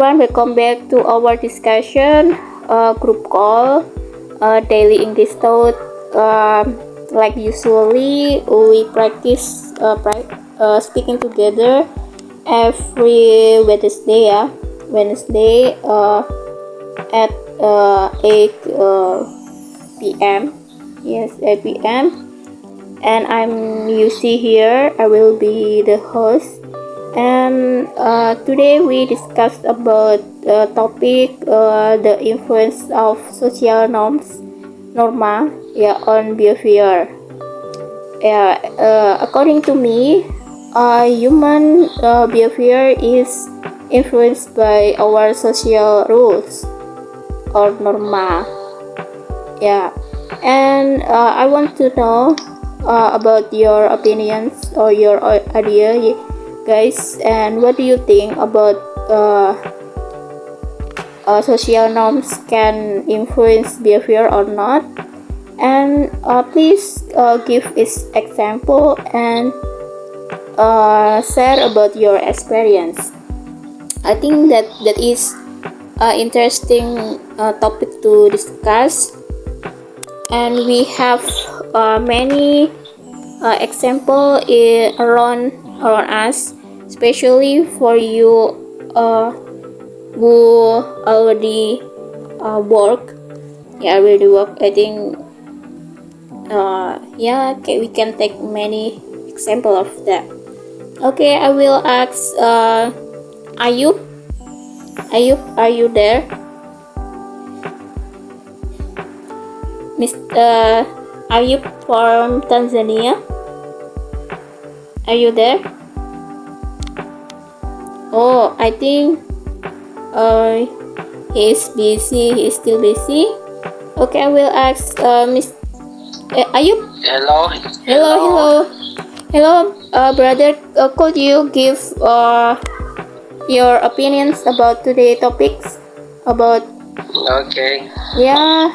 everyone, welcome back to our discussion group call, daily English thought. Like usually, we practice speaking together every Wednesday, at 8 p.m. Yes, 8 p.m. And I'm Yusi here. I will be the host. And today we discussed about the topic the influence of social norma, on behavior. According to me, human behavior is influenced by our social rules or norma. And I want to know about your opinions or your idea, guys, and what do you think about social norms can influence behavior or not? And please give its example and share about your experience. I think that is interesting topic to discuss, and we have many example around us, especially for you who already work. I think we can take many example of that. Okay, I will ask Ayub, are you there? Mr. Ayub from Tanzania, are you there? Oh, I think he's busy. He's still busy. Okay, I will ask Miss Ayub. Hello, brother. Could you give your opinions about today's topics about? Okay. Yeah,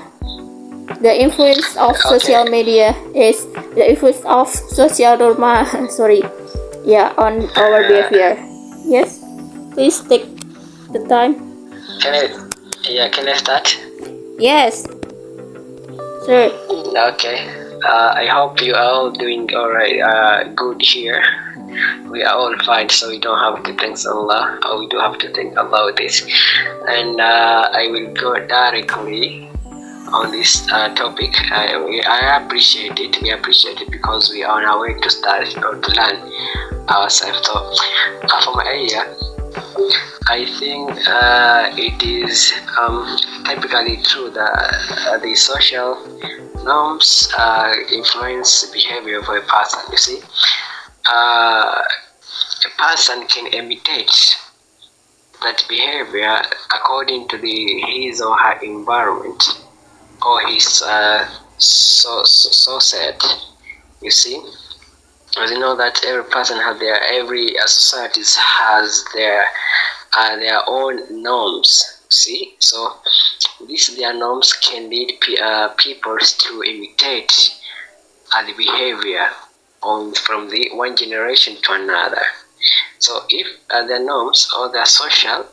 the influence of social media is the influence of social norma. Sorry. Yeah, on our behavior. Yes. Please take the time. Can I start? Yes, sir. Okay. I hope you are all doing alright. Good here. We are all fine, so we don't have to thank Allah. We do have to thank Allah with this. And I will go directly on this topic. I appreciate it. We appreciate it because we are on our way to start or to learn ourselves. So, for my area, I think it is typically true that the social norms influence behavior of a person. You see, a person can imitate that behavior according to his or her environment or his set. You see, as you know that every person has every society has their own norms. See, so their norms can lead people to imitate the behavior from the one generation to another. So if the norms or the social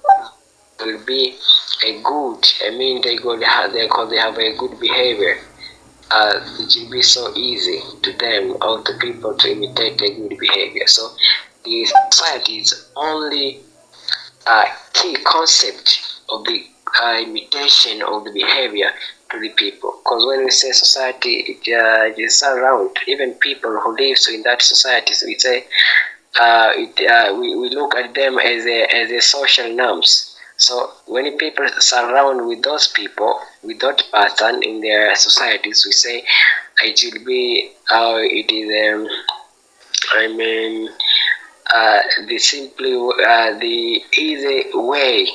will be a good, they have a good behavior. It will be so easy to them or to people to imitate a good behavior. So the society is only a key concept of the imitation of the behavior to the people. Because when we say society, it is around even people who live in that society. So we say we look at them as a social norms. So when people surround with those people, with that person in their societies, we say it will be it is the easy way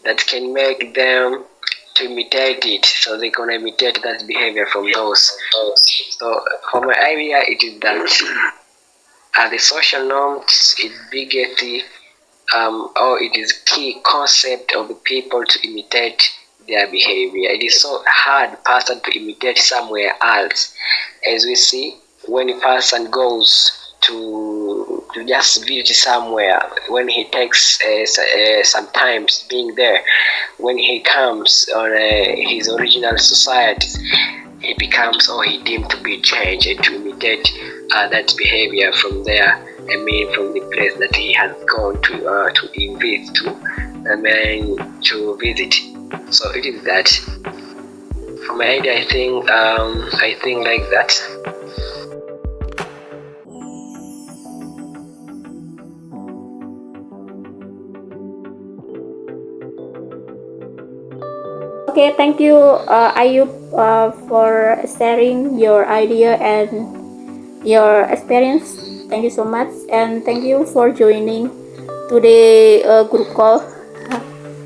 that can make them to imitate it, so they can imitate that behavior from those. So for my idea, it is that the social norms is biggest or it is key concept of the people to imitate their behavior. It is so hard person to imitate somewhere else, as we see when a person goes to to just visit somewhere. When he takes sometimes being there, when he comes on his original society, he becomes or he deemed to be changed and to imitate that behavior from there. I mean, from the place that he has gone to invest to, to visit. So it is that. From my idea, I think like that. Okay, thank you, Ayub, for sharing your idea and your experience. Thank you so much, and thank you for joining today group call.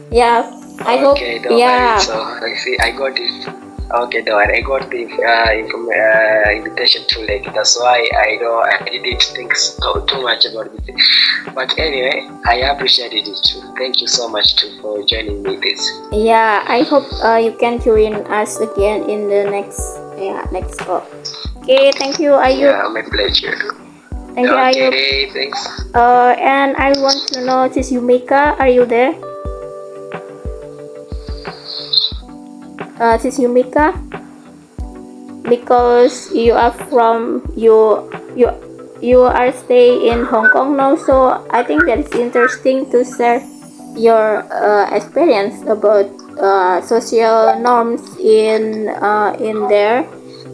Yeah, I hope. Okay, don't Yeah, worry. So I see, I got it. Okay, don't worry. I got the invitation too late. That's why I didn't think too much about it. But anyway, I appreciated it too. Thank you so much too for joining me this. yeah. I hope you can join us again in the next call. Okay, thank you, Ayub. Yeah, my pleasure. Thank you, Ayub. Okay, thanks. And I want to know, Sis Yumika, are you there? Sis Yumika, because you are from you are stay in Hong Kong now, so I think that it's interesting to share your experience about social norms in there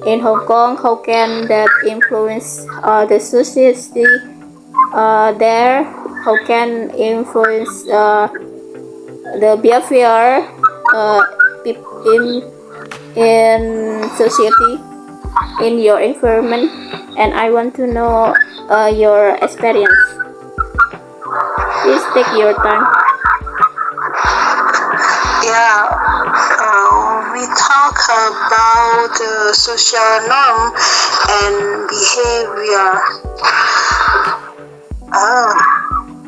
in Hong Kong. How can that influence the society there? How can influence the behavior in society, in your environment, and I want to know your experience. Please take your time. Yeah, we talk about social norm and behavior.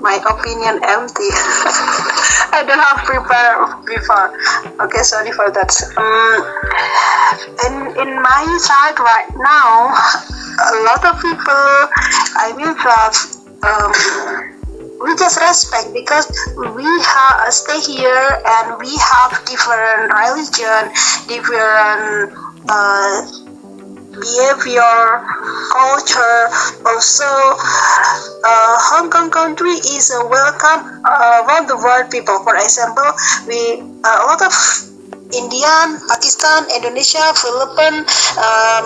My opinion empty. I don't have prepared before. Okay, sorry for that. In my side right now, a lot of people, I will have we just respect because we stay here and we have different religion, different behavior, culture. Also, Hong Kong country is a welcome around the world people. For example, we a lot of Indian, Pakistan, Indonesia, Philippines,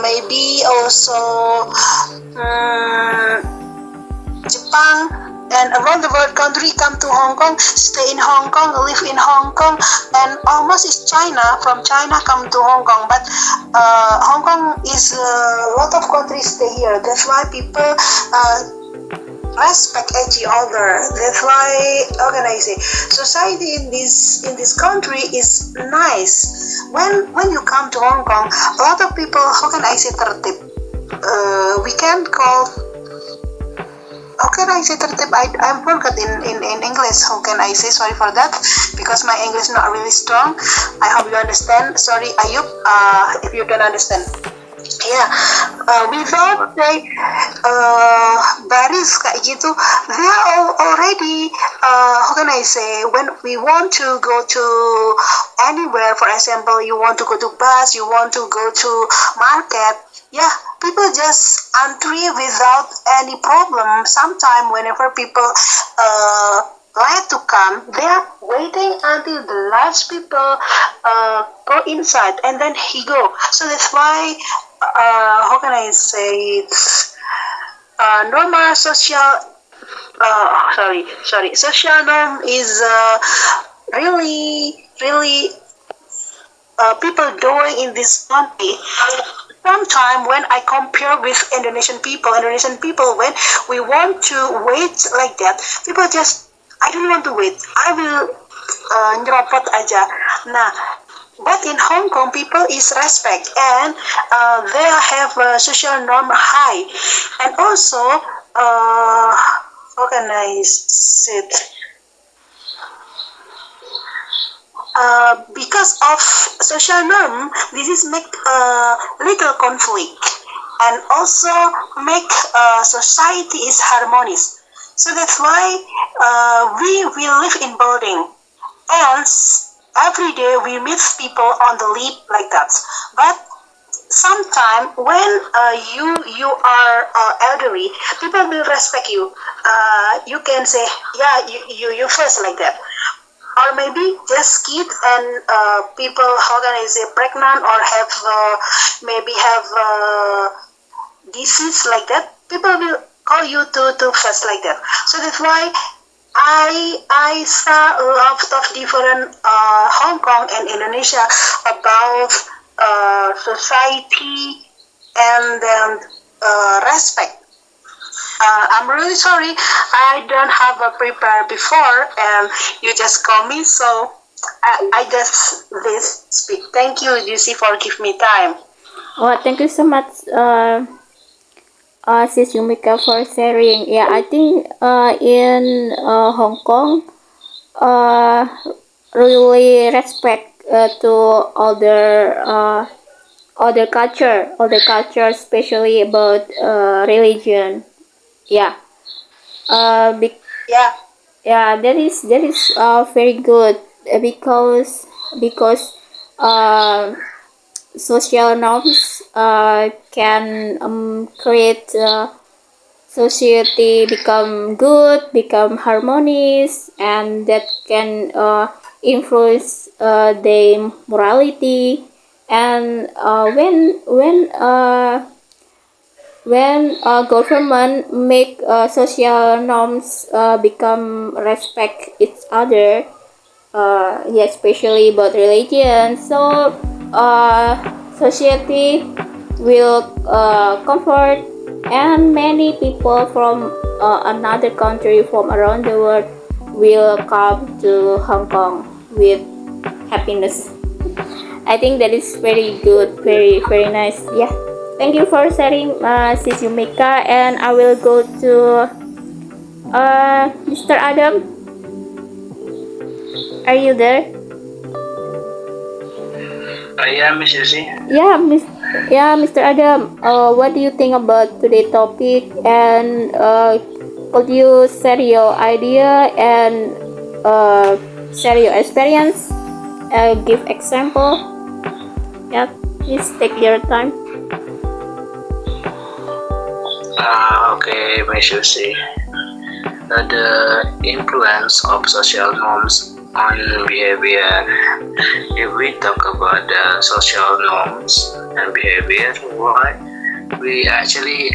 maybe also Japan, and around the world country come to Hong Kong, stay in Hong Kong, live in Hong Kong, and almost is China, from China come to Hong Kong, but Hong Kong is a lot of countries stay here. That's why people respect each other. That's why, how can I say, society in this country is nice. When you come to Hong Kong, a lot of people, how can I say, tertib. We can call, how can I say tertib? I'm forgot in English. How can I say? Sorry for that, because my English is not really strong. I hope you understand. Sorry, Ayub, if you don't understand. Yeah, without say baris kayak gitu, they are already how can I say, when we want to go to anywhere, for example, you want to go to bus, you want to go to market, yeah, people just entry without any problem. Sometimes whenever people like to come, they are waiting until the last people go inside and then he go. So that's why how can I say it? Normal social social norm is really people doing in this country. Sometimes when I compare with Indonesian people, when we want to wait like that, people just, I don't want to wait, I will nyerobot aja. Nah, but in Hong Kong, people is respect and they have a social norm high, and also how can I say it? Because of social norm, this is make little conflict and also make society is harmonious. So that's why we live in building, and every day we meet people on the lift like that. But sometimes when you are elderly, people will respect you. You can say, yeah, you first like that. Or maybe just kid and people, how can I say, pregnant or have maybe have disease like that. People will call you to first like that. So that's why I saw a lot of different Hong Kong and Indonesia about society and then respect. I'm really sorry, I don't have a prepare before, and you just call me, so I just this speak. Thank you, Juicy, for give me time. Oh, thank you so much, Sis Yumika, for sharing. Yeah, I think in Hong Kong, really respect to other culture, especially about religion. Yeah. Yeah, Yeah, that is very good because social norms can create society become good, become harmonious, and that can influence the morality. And when government make social norms become respect each other, yeah, especially about religion, so society will comfort, and many people from another country from around the world will come to Hong Kong with happiness. I think that is very good, very very nice. Yeah, thank you for sharing, Sis Yumika, and I will go to Mr. Adam. Are you there? Yeah, Miss Lucy. Yeah, Mr. Adam. What do you think about today's topic? And could you share your idea and share your experience? Give example. Yeah, please take your time. Okay, Miss Lucy. The influence of social norms on behavior. If we talk about the social norms and behavior, right? We actually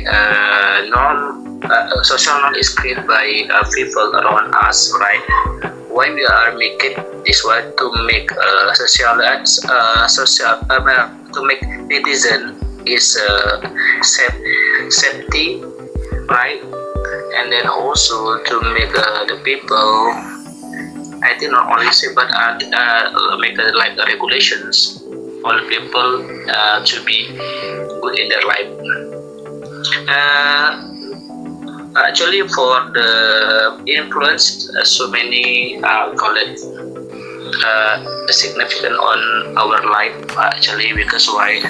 social norm is created by people around us, right? Why we are making this one to make to make netizen is safety, right? And then also to make the people, I think not only say but make like regulations all people to be good in their life. Actually, for the influence, so many call it significant on our life. Actually, because why?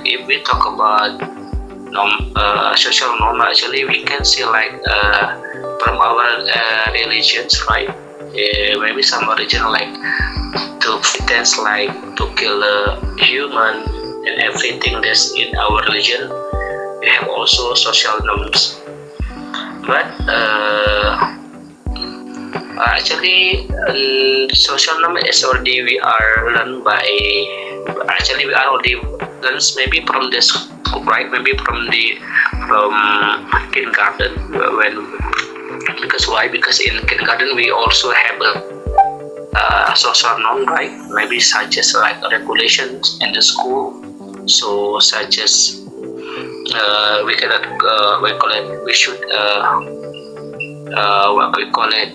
If we talk about social norm, actually we can see like from our religions, right? Maybe some religion like to pretend like to kill a human and everything that's in our religion. We have also social norms, but actually social norm is already we are learned by. Actually, we are already learned maybe from the school, right? Maybe from kindergarten when. Because why? Because in kindergarten we also have a social norm, right? Maybe such as like regulations in the school. So such as we cannot we should what we call it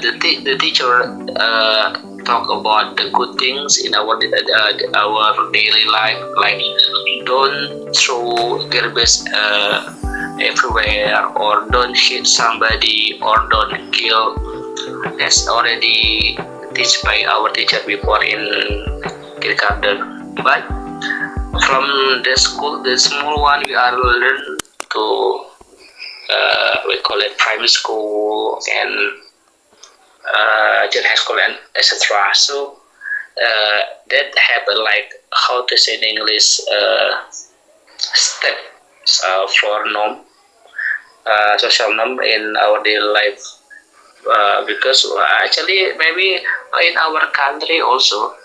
the teacher talk about the good things in our daily life, like don't throw garbage everywhere, or don't hit somebody, or don't kill. That's already teach by our teacher before in kindergarten. But from the school, the small one, we are learn to we call it primary school and junior high school and etc. So that have like how to say in English steps for norm, social norm in our daily life. Because actually maybe in our country also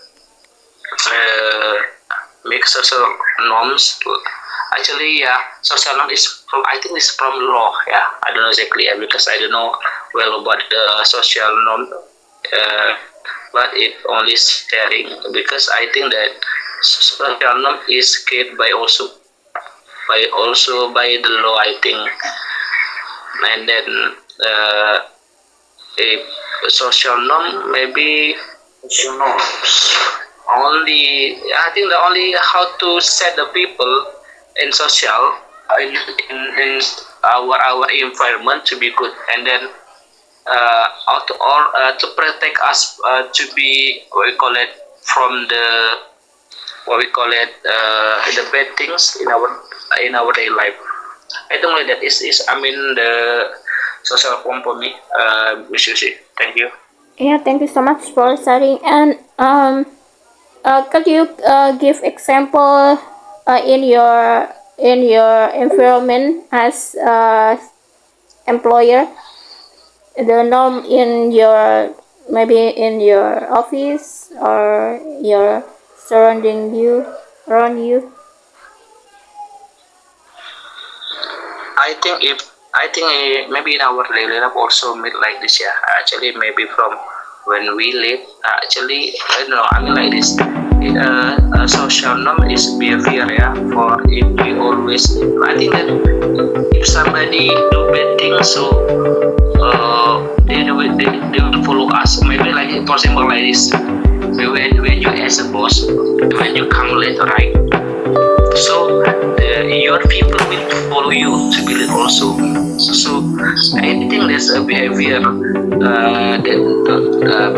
make social norms. Actually, yeah, social norm is from, I think it's from law. Yeah, I don't know exactly, because I don't know well about the social norm. But it only sharing, because I think that social norm is created by by the law, I think. And then a social norm, maybe social norms only, I think the only how to set the people in social in our environment to be good, and then to protect us to be what we call it from the what we call it the bad things in our daily life. I think like that is I mean the social form for me, Miss Susie. Thank you. Yeah, thank you so much for sharing. And could you give example in your environment as employer, the norm in your, maybe in your office or your surrounding you, around you? I think maybe in our daily life also meet like this, yeah. Actually, maybe from when we live, actually I don't know. I mean like this. Social norm is behavior, yeah. For if we always, I think that if somebody do bad things, so they will follow us. Maybe like for example like this. When you as a boss, when you come late, right? So your people will follow you to build it also. So I think there's a behavior that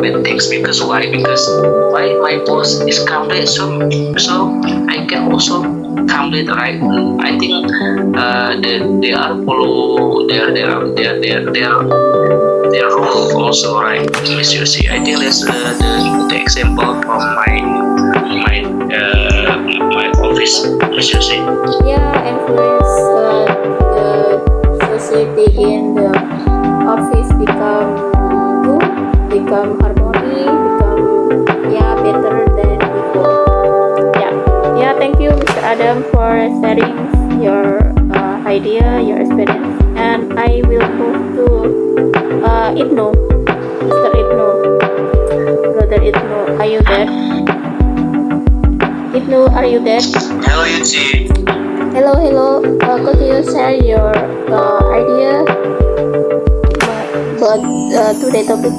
bad things, because why? Because why my boss is come late, so I can also come late, right? I think they are follow their rule also, right? Miss Yusi. I think that's the example from my office, Miss Yusi. Yeah, influence the society in the office become good, become harmony, become, yeah, better than before. Yeah, yeah. Thank you, Mr. Adam, for sharing your idea, your experience, and I will move to Ibnu, Mr. Ibnu, brother Ibnu. Are you there? Ibnu, are you there? Hello, Yusi. Hello, hello. Could you share your idea about today's topic?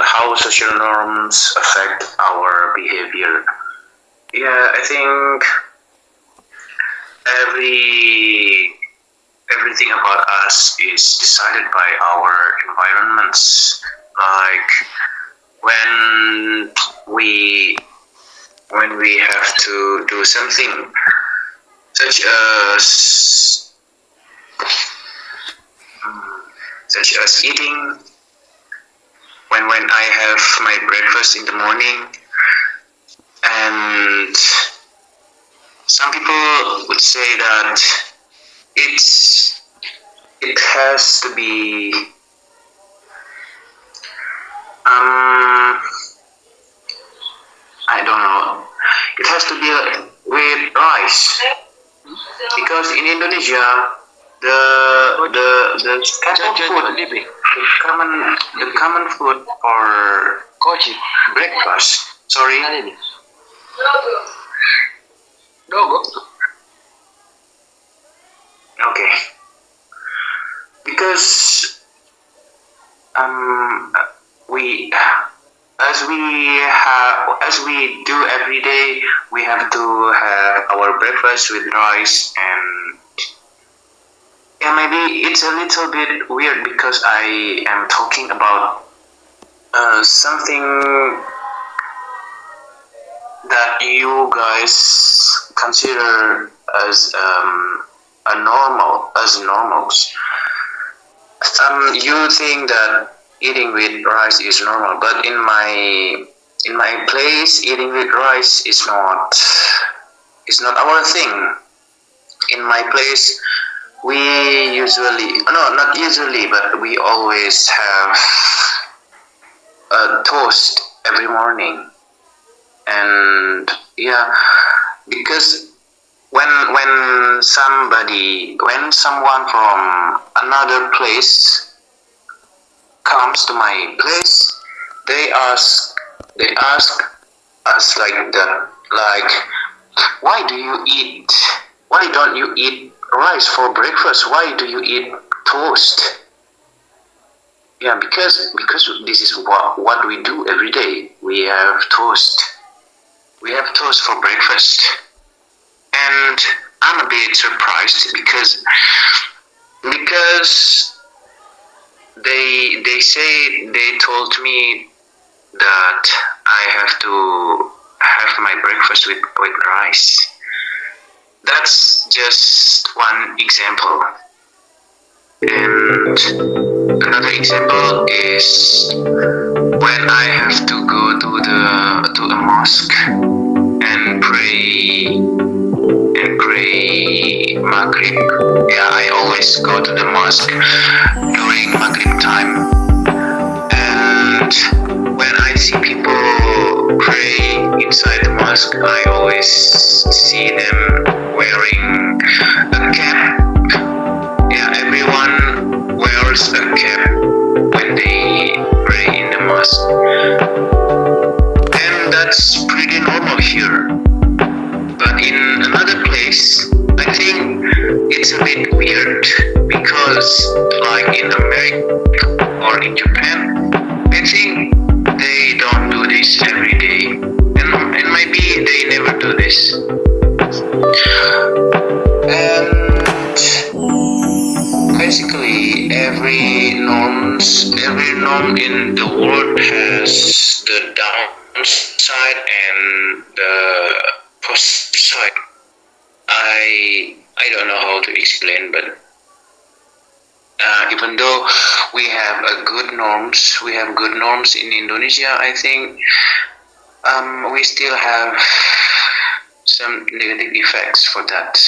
How social norms affect our behavior. Yeah, I think everything about us is decided by our environments. Like when we have to do something, such as eating. When I have my breakfast in the morning, and some people would say that it has to be I don't know. It has to be with rice, because in Indonesia the common food for breakfast. Sorry. Okay. Because we as we do every day, we have to have our breakfast with rice, and yeah, maybe it's a little bit weird because I am talking about something that you guys consider as normals. You think that eating with rice is normal, but in my place, eating with rice is not our thing. In my place, we not usually, but we always have a toast every morning. And yeah, because when someone from another place comes to my place, they ask us like that, like, why don't you eat rice for breakfast? Why do you eat toast? Yeah, because this is what we do every day. We have toast for breakfast. And I'm a bit surprised because they told me that I have to have my breakfast with rice. That's just one example. And another example is when I have to go to a mosque and pray Maghrib. Yeah, I always go to the mosque during Maghrib time. And when I see people pray inside the mosque, I always see them wearing a cap. Yeah, everyone wears a cap when they pray in the mosque. And that's pretty normal here. But in another place, I think it's a bit weird because, like in America or in Japan, I think they don't do this every day, and maybe they never do this. And basically, every norm in the world has the downside and the positive side. I don't know how to explain, but even though we have good norms in Indonesia, I think we still have some negative effects for that.